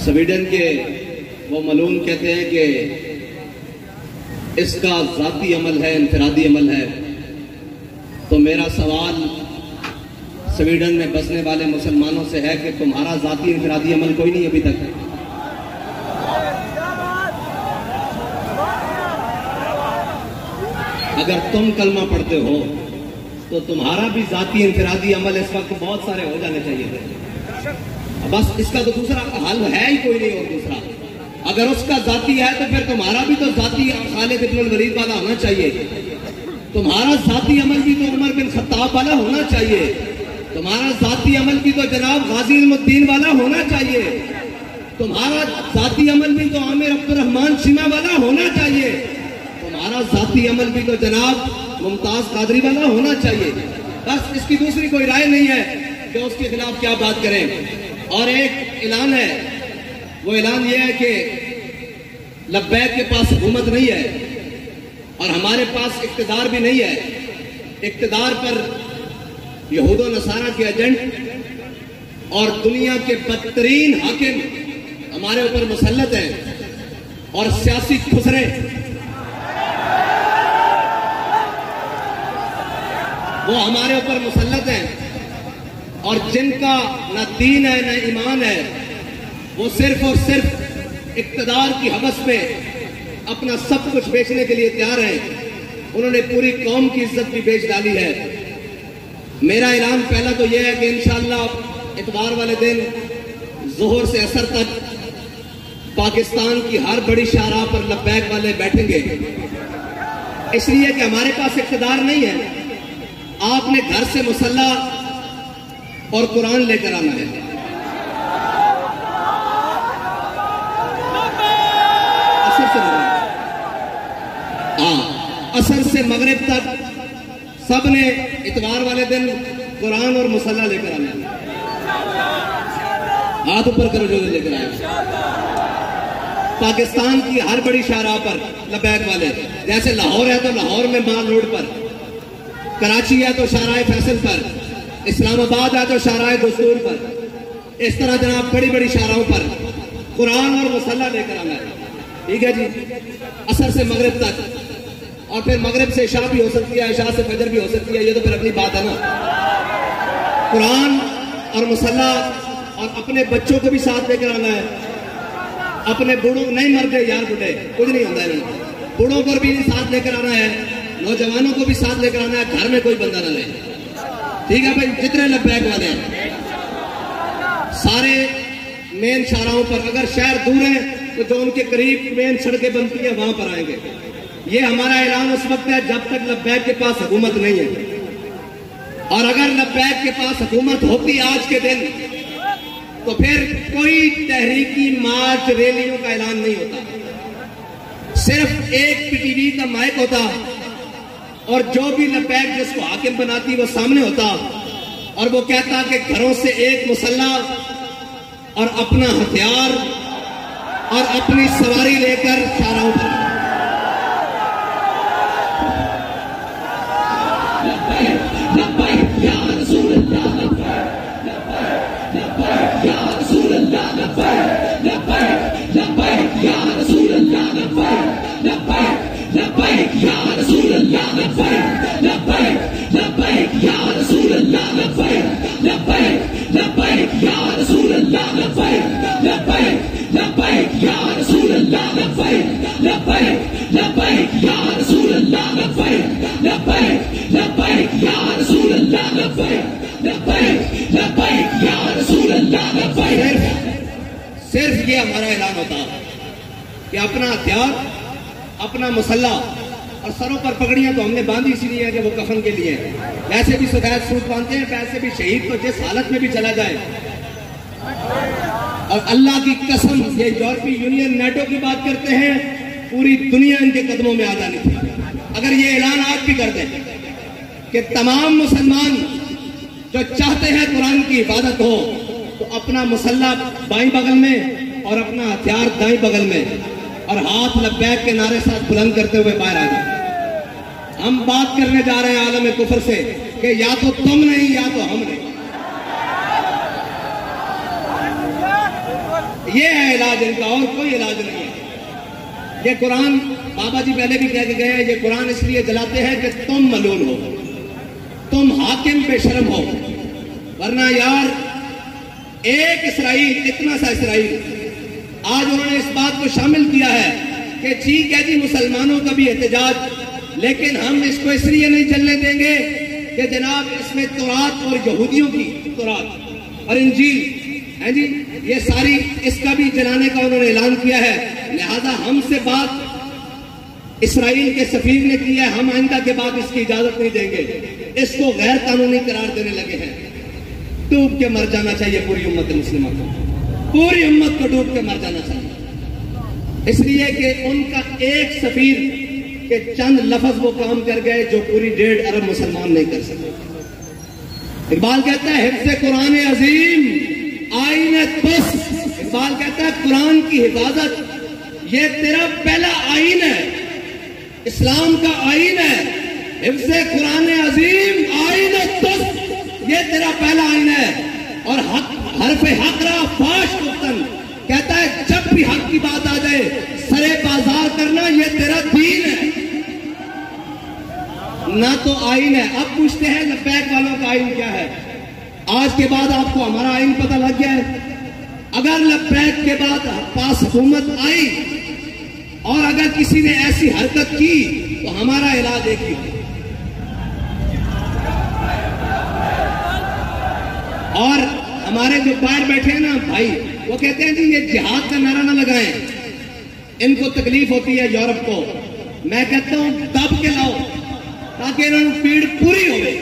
Sweden के वो मलून कहते हैं कि इसका जाती अमल है, इनफरादी अमल है। तो मेरा सवाल स्वीडन में बसने वाले मुसलमानों से है कि तुम्हारा जाती इनफरादी अमल कोई नहीं अभी तक? अगर तुम कलमा पढ़ते हो तो तुम्हारा भी जाती इनफरादी अमल इस वक्त बहुत सारे हो जाने चाहिए थे। बस इसका तो दूसरा हल है ही कोई नहीं। और दूसरा, अगर उसका जाती है तो फिर तुम्हारा भी तो जाती खालिद इब्नुल वलीद वाला होना चाहिए। तुम्हारा जाती अमल भी तो उमर बिन खत्ताब वाला होना चाहिए। तुम्हारा जाती अमल भी तो जनाब गाजी इल्मुद्दीन वाला होना चाहिए। तुम्हारा जाती अमल भी तो आमिर अब्दुर्रहमान शिमा वाला होना चाहिए। तुम्हारा जाती अमल भी तो जनाब मुमताज कादरी वाला होना चाहिए। बस इसकी दूसरी कोई राय नहीं है कि उसके खिलाफ क्या बात करें। और एक ऐलान है, वो ऐलान ये है कि लब्बैक के पास हुकूमत नहीं है और हमारे पास इक्तदार भी नहीं है। इक्तदार पर यहूदो नसारा के एजेंट और दुनिया के बदतरीन हाकिम हमारे ऊपर मुसल्लत हैं और सियासी खुसरे वो हमारे ऊपर मुसल्लत हैं और जिनका न दीन है न ईमान है, वो सिर्फ और सिर्फ इक्तदार की हवस में अपना सब कुछ बेचने के लिए तैयार हैं। उन्होंने पूरी कौम की इज्जत भी बेच डाली है। मेरा ऐलान पहला तो यह है कि इंशाअल्लाह इतवार वाले दिन जोहर से असर तक पाकिस्तान की हर बड़ी शाहराह पर लब्बैक वाले बैठेंगे, इसलिए कि हमारे पास इक्तदार नहीं है। आपने घर से मुसल्ला और कुरान लेकर आना है। असर से मगरिब तक सबने इतवार वाले दिन कुरान और मुसल्ला लेकर आना है। हाथ ऊपर करो जो लेकर आए। पाकिस्तान की हर बड़ी शाहराह पर लब्बैक वाले, जैसे लाहौर है तो लाहौर में माल रोड पर, कराची है तो शाहराह फैसल पर, इस्लामाबाद है तो शाहराह दस्तूर पर, इस तरह जनाब बड़ी बड़ी शाहराहों पर कुरान और मुसल्ला लेकर आना है। ठीक है जी, असर से मगरिब तक, और फिर मगरिब से इशा भी हो सकती है, इशा से फजर भी हो सकती है, ये तो फिर अपनी बात है ना। कुरान और मुसल्ला, और अपने बच्चों को भी साथ लेकर आना है। अपने बूढ़ों नहीं मरते यार, बूढ़े कुछ नहीं होता है, बूढ़ों को भी साथ लेकर आना है, नौजवानों को भी साथ लेकर आना है। घर में कोई बंदा ना ले। ठीक है भाई, जितने लब्बैक वाले हैं सारे मेन शाहराहों पर, अगर शहर दूर है तो जो उनके करीब मेन सड़कें बनती है वहां पर आएंगे। ये हमारा ऐलान उस वक्त है जब तक लब्बैक के पास हुकूमत नहीं है। और अगर लब्बैक के पास हुकूमत होती आज के दिन तो फिर कोई तहरीकी मार्च रैलियों का ऐलान नहीं होता, सिर्फ एक पीटीवी का माइक होता और जो भी लब्बैक जिसको हाकिम बनाती वो सामने होता और वो कहता कि घरों से एक मुसल्ला और अपना हथियार और अपनी सवारी लेकर शाहराहों पर। सिर्फ ये हमारा ऐलान होता कि अपना हथियार, अपना मुसल्ला, और सरों पर पगड़ियां तो हमने बांधी इसलिए है कि वो कफन के लिए है। वैसे भी सफेद सूट बांधते हैं, वैसे भी शहीद तो जिस हालत में भी चला जाए। और अल्लाह की कसम, ये यूरोपीय यूनियन नेटो की बात करते हैं, पूरी दुनिया इनके कदमों में आ जानी थी। अगर ये ऐलान आज भी कर दें कि तमाम मुसलमान जो चाहते हैं कुरान की इबादत हो तो अपना मुसल्ला बाईं बगल में और अपना हथियार दाईं बगल में, और हाथ लब्बैक के नारे साथ बुलंद करते हुए बाहर आ जाए। हम बात करने जा रहे हैं आलम कुफर से कि या तो तुम नहीं या तो हम नहीं। ये है इलाज इनका, और कोई इलाज नहीं है। ये कुरान बाबा जी पहले भी कह के गए हैं, ये कुरान इसलिए जलाते हैं कि तुम मलून हो, तुम हाकिम बेशरम हो। वरना यार एक इसराइल, इतना सा इसराइल, आज उन्होंने इस बात को शामिल किया है कि ठीक है जी मुसलमानों का भी एहतजाज, लेकिन हम इसको इसलिए नहीं चलने देंगे कि जनाब इसमें तौरात और यहूदियों की तौरात और इंजील है जी, ये सारी इसका भी जलाने का उन्होंने ऐलान किया है। लिहाजा हमसे बात इसराइल के सफीर ने की है, हम आइंदा के बाद इसकी इजाजत नहीं देंगे। इसको गैर कानूनी करार देने लगे हैं। डूब के मर जाना चाहिए पूरी उम्मत मुस्लिमा को, पूरी उम्मत को डूब के मर जाना चाहिए, इसलिए कि उनका एक सफीर के चंद लफ्ज वो काम कर गए जो पूरी 1.5 अरब मुसलमान नहीं कर सके। इकबाल कहता है हिफ्ज़ कुरान अजीम आईन तुस, इकबाल कहता है कुरान की हिफाजत ये तेरा पहला आईन है, इस्लाम का आईन है। हिफ्ज़ कुरान अजीम आईन तुस, ये तेरा पहला आईन है। और हरफ हकरा फाश कुतन कहता है जब भी हक की बात आ जाए सरे बाजार करना ये तेरा दीन है, ना तो आईन है। अब पूछते हैं लब्बैक वालों का आईन क्या है? आज के बाद आपको हमारा आईन पता लग गया है। अगर लब्बैक के बाद पास हुकूमत आई और अगर किसी ने ऐसी हरकत की तो हमारा इलाज एक ही है। और हमारे जो बाहर बैठे हैं ना भाई, वो कहते हैं जी ये जिहाद का नारा ना लगाएं, इनको तकलीफ होती है यूरोप को। मैं कहता हूं दब के लाओ ताकि इन्होंने पीड़ पूरी हो गई।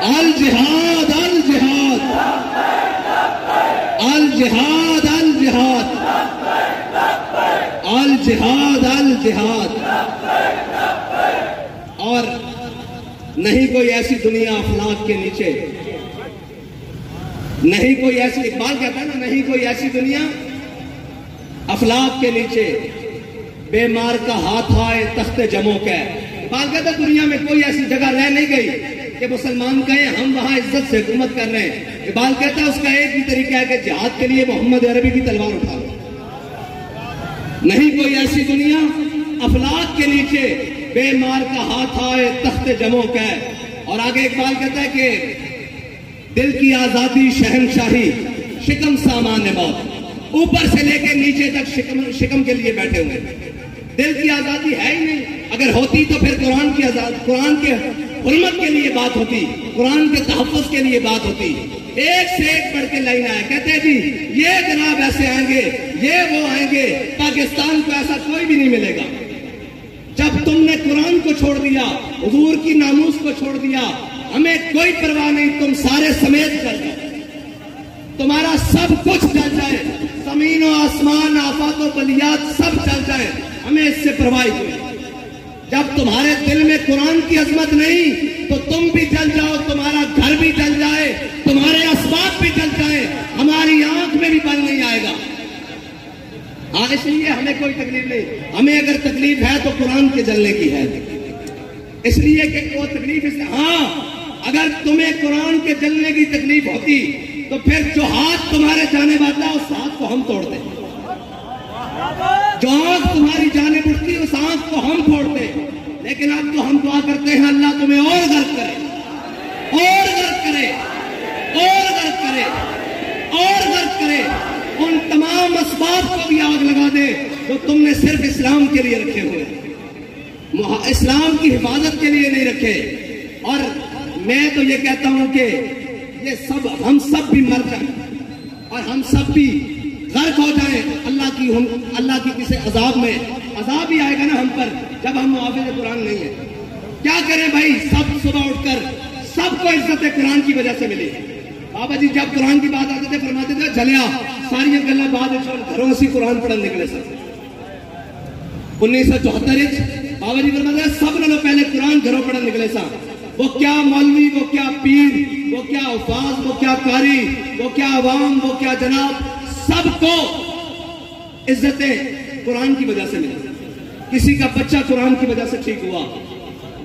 अल जिहाद अल जिहाद अल जिहाद अल जिहाद अल जिहाद अल जिहाद। और नहीं कोई ऐसी दुनिया अफलाक के नीचे, नहीं कोई ऐसी, इकबाल कहता है ना, नहीं कोई ऐसी दुनिया अफलाक के नीचे बेमार का हाथ आए तख्ते जमो के। इकबाल कहता है दुनिया में कोई ऐसी जगह रह नहीं गई कि मुसलमान कहे हम वहां इज्जत से हुकूमत कर रहे हैं। इकबाल कहता है उसका एक ही तरीका है कि जिहाद के लिए मोहम्मद अरबी की तलवार उठा लो। नहीं कोई ऐसी दुनिया अफलाक के नीचे बेमार का हाथ आए तख्ते जमो कह। और आगे इकबाल कहता है कि दिल की आजादी शहनशाही शिकम सामान मौत, ऊपर से लेकर नीचे तक शिकम के लिए बैठे हुए। दिल की आजादी है ही नहीं, अगर होती तो फिर कुरान की आजाद, कुरान के हुर्मत के लिए बात होती, कुरान के तहफ़्फ़ुज़ के लिए बात होती। एक से एक बढ़ के लाइन आए, कहते हैं जी ये जनाब ऐसे आएंगे, ये वो आएंगे, पाकिस्तान को ऐसा कोई भी नहीं मिलेगा। जब तुमने कुरान को छोड़ दिया, हुजूर की नामूस को छोड़ दिया, हमें कोई परवाह नहीं, तुम सारे समेत जल जाओ, तुम्हारा सब कुछ जल जाए, जमीन और आसमान आफात और बलियात सब जल जाए, हमें इससे परवाह कोई। जब तुम्हारे दिल में कुरान की अजमत नहीं तो तुम भी जल जाओ, तुम्हारा घर भी जल जाए, तुम्हारे असबाब भी जल जाए, हमारी आंख में भी बल नहीं आएगा। हाँ, इसलिए हमें कोई तकलीफ नहीं। हमें अगर तकलीफ है तो कुरान के जलने की है, इसलिए कि वो तकलीफ इसलिए, हाँ अगर तुम्हें कुरान के जलने की तकलीफ होती तो फिर जो हाथ तुम्हारे जाने वाला उस हाथ को हम तोड़ दें, जो आंख तुम्हारी जाने उठती उस आंख को हम फोड़ दें। लेकिन अब तो हम दुआ करते हैं अल्लाह तुम्हें और गर्क करे, और गर्क करे, और गर्क करे, और गर्क करे, उन तमाम असबाब को भी आग लगा दे जो तुमने सिर्फ इस्लाम के लिए रखे हुए, इस्लाम की हिफाजत के लिए नहीं रखे। और मैं तो ये कहता हूं कि ये सब, हम सब भी मर जाएं और हम सब भी गर्क हो जाएं अल्लाह की किसी अजाब में। अजाब ही आएगा ना हम पर जब हम मुआफिज कुरान नहीं है। क्या करें भाई, सब सुबह उठकर सबको इज्जत कुरान की वजह से मिली। बाबा जी जब कुरान की बात आते थे फरमाते थे चलिया सारी गल्ला बाद घरों से कुरान पढ़न निकले सर। 1974 बाबा जी फरमाते सब लोग पहले कुरान घरों पढ़न निकले सा। वो क्या मौलवी, वो क्या पीर, वो क्या उफाज, वो क्या कारी, वो क्या अवाम, वो क्या जनाब, सबको इज्जतें कुरान की वजह से मिली। किसी का बच्चा कुरान की वजह से ठीक हुआ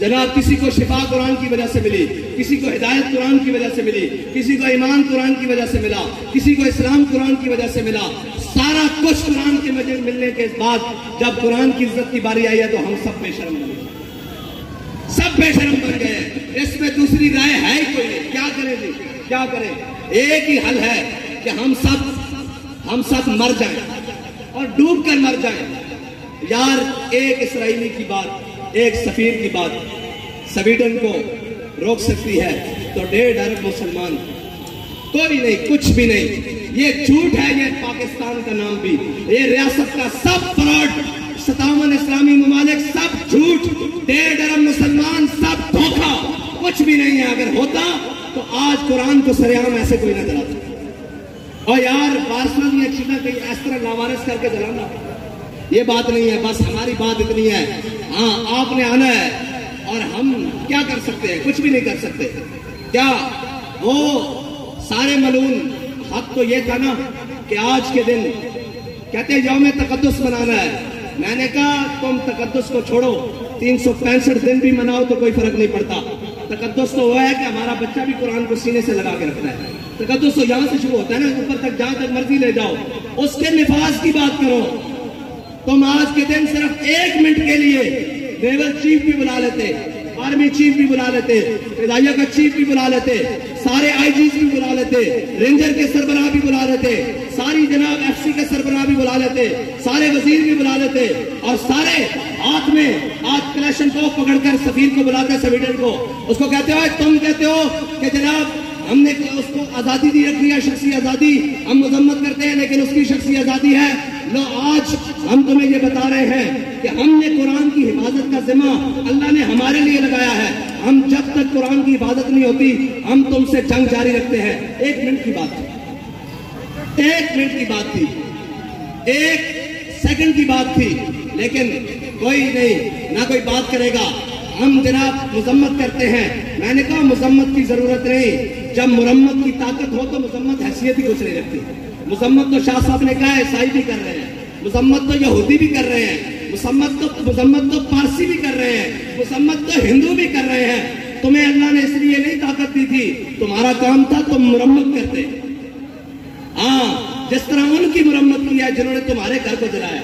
जनाब, किसी को शिफा कुरान की वजह से मिली, किसी को हिदायत कुरान की वजह से मिली, किसी को ईमान कुरान की वजह से मिला, किसी को इस्लाम कुरान की वजह से मिला। सारा कुछ कुरान के वजह मिलने के बाद जब कुरान की इज्जत की बारी आई है तो हम सब बेशर्म बन गए, सब बेशर्म बन गए। इसमें दूसरी राय है ही कोई नहीं। क्या करें जी, क्या करें? एक ही हल है कि हम सब मर जाएं और डूब कर मर जाएं। यार एक इसराइली की बात, एक सफीर की बात स्वीडन को रोक सकती है तो 1.5 अरब मुसलमान कोई नहीं, कुछ भी नहीं। ये झूठ है, ये पाकिस्तान का नाम भी, ये रियासत का सब फ्रॉड, 57 इस्लामी ममालिक सब झूठ, 1.5 अरब मुसलमान सब धोखा, कुछ भी नहीं है। अगर होता तो आज कुरान को सरेआम ऐसे कोई ना जलाता। और यार बारसना की चीज़ें कहीं इस तरह लावारिस करके जलाना, ये बात नहीं है। बस हमारी बात इतनी है, हाँ आपने आना है और हम क्या कर सकते हैं? कुछ भी नहीं कर सकते। क्या वो सारे मलून हक तो ये था ना कि आज के दिन कहते हैं यौम तकद्दुस मनाना है। मैंने कहा तुम तकद्दुस को छोड़ो, 365 दिन भी मनाओ तो कोई फर्क नहीं पड़ता। तकद्दुस तो वो है कि हमारा बच्चा भी कुरान को सीने से लगा के रखता है। तकद्दुस तो यहाँ से शुरू होता है ना, ऊपर तक जहां तक मर्जी ले जाओ। उसके निफाज की बात करो। तुम आज के दिन सिर्फ 1 मिनट के लिए नेवल चीफ भी बुला लेते, आर्मी चीफ भी बुला लेते, फिदाइया का चीफ भी बुला लेते, सारे आईजीज भी बुला लेते, रेंजर के सरबराह भी बुला लेते, सारी जनाब एफसी के सरबराह भी बुला लेते, सारे वजीर भी बुला लेते और सारे हाथ में आज कलेक्शन को पकड़कर सफीर को बुलाते, स्वीडन को। उसको कहते हो, तुम कहते हो कि जनाब हमने उसको आजादी दी रखी है, शख्सी आजादी, हम मजम्मत करते हैं लेकिन उसकी शख्सी आजादी है। लो आज हम तुम्हें ये बता रहे हैं कि हमने कुरान की हिफाजत का जिम्मा अल्लाह ने हमारे लिए लगाया है। हम जब तक कुरान की हिफाजत नहीं होती हम तुमसे जंग जारी रखते हैं। 1 मिनट की बात थी, 1 मिनट की बात थी, 1 सेकंड की बात थी, लेकिन कोई नहीं, ना कोई बात करेगा। हम जनाब मजम्मत करते हैं। मैंने कहा मजम्मत की जरूरत नहीं, जब मुरम्मत की ताकत हो तो मजम्मत हैसियत ही कुछ नहीं रखती। मजम्मत तो शाह साहब ने कहा ईसाई भी कर रहे हैं, मजम्मत तो यहूदी भी कर रहे हैं, मजम्मत तो पारसी भी कर रहे हैं, मजम्मत तो हिंदू भी कर रहे हैं। तुम्हें अल्लाह ने इसलिए नहीं ताकत दी थी, तुम्हारा काम था तुम मुरम्मत करते। हाँ, जिस तरह उनकी मुरम्मत की है जिन्होंने तुम्हारे घर को जलाया।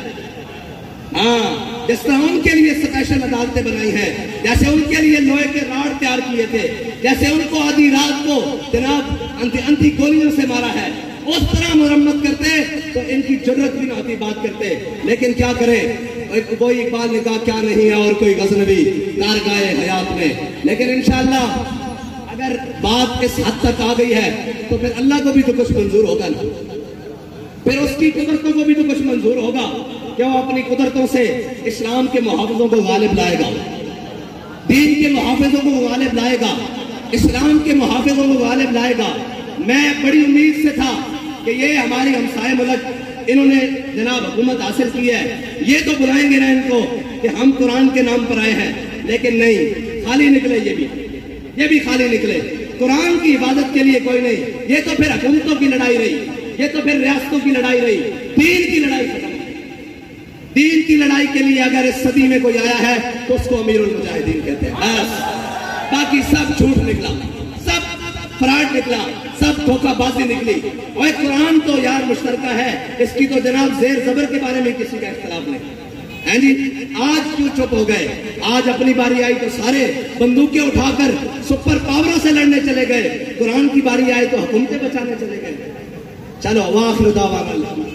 हाँ, जिस तरह उनके लिए स्पेशल अदालतें बनाई हैं, जैसे उनके लिए लोहे के राड तैयार किए थे, जैसे उनको आधी रात को जनाब अंधी गोलियों से मारा है, उस तरह मुरम्मत करते तो इनकी जरूरत भी ना होती बात करते। लेकिन क्या करें, कोई इकबाल ने कहा क्या नहीं है और कोई गजनवी कारगाए हयात में। लेकिन इंशाअल्लाह अगर बात इस हद तक आ गई है तो फिर अल्लाह को भी तो कुछ मंजूर होगा ना, फिर उसकी कुदरतों को भी तो कुछ मंजूर होगा कि वो अपनी कुदरतों से इस्लाम के मुहाफिजों को गालिब लाएगा, दीन के मुहाफिजों को गालिब लाएगा, इस्लाम के मुहाफिजों को गालिब लाएगा। मैं बड़ी उम्मीद से था कि ये हमारी हमसाए मुल्क इन्होंने जनाब हुकूमत हासिल की है, ये तो बुलाएंगे ना इनको कि हम कुरान के नाम पर आए हैं। लेकिन नहीं, खाली निकले, ये भी खाली निकले। कुरान की इबादत के लिए कोई नहीं, ये तो फिर हुकूमतों की लड़ाई रही, ये तो फिर रियासतों की लड़ाई रही। दीन की लड़ाई खत्म। दीन की लड़ाई के लिए अगर इस सदी में कोई आया है तो उसको अमीरुल मुजाहिदीन कहते हैं। बस बाकी सब झूठ निकला, सब फ्रॉड निकला, सब धोखाबाजी निकली। और कुरान तो यार मुश्तरका है, इसकी तो जनाब जेर जबर के बारे में किसी का इख्तिलाफ नहीं है जी। आज क्यों चुप हो गए? आज अपनी बारी आई तो सारे बंदूकें उठाकर सुपर पावरों से लड़ने चले गए, कुरान की बारी आई तो हुकूमतें बचाने चले गए। चलो वाखिर दावाना।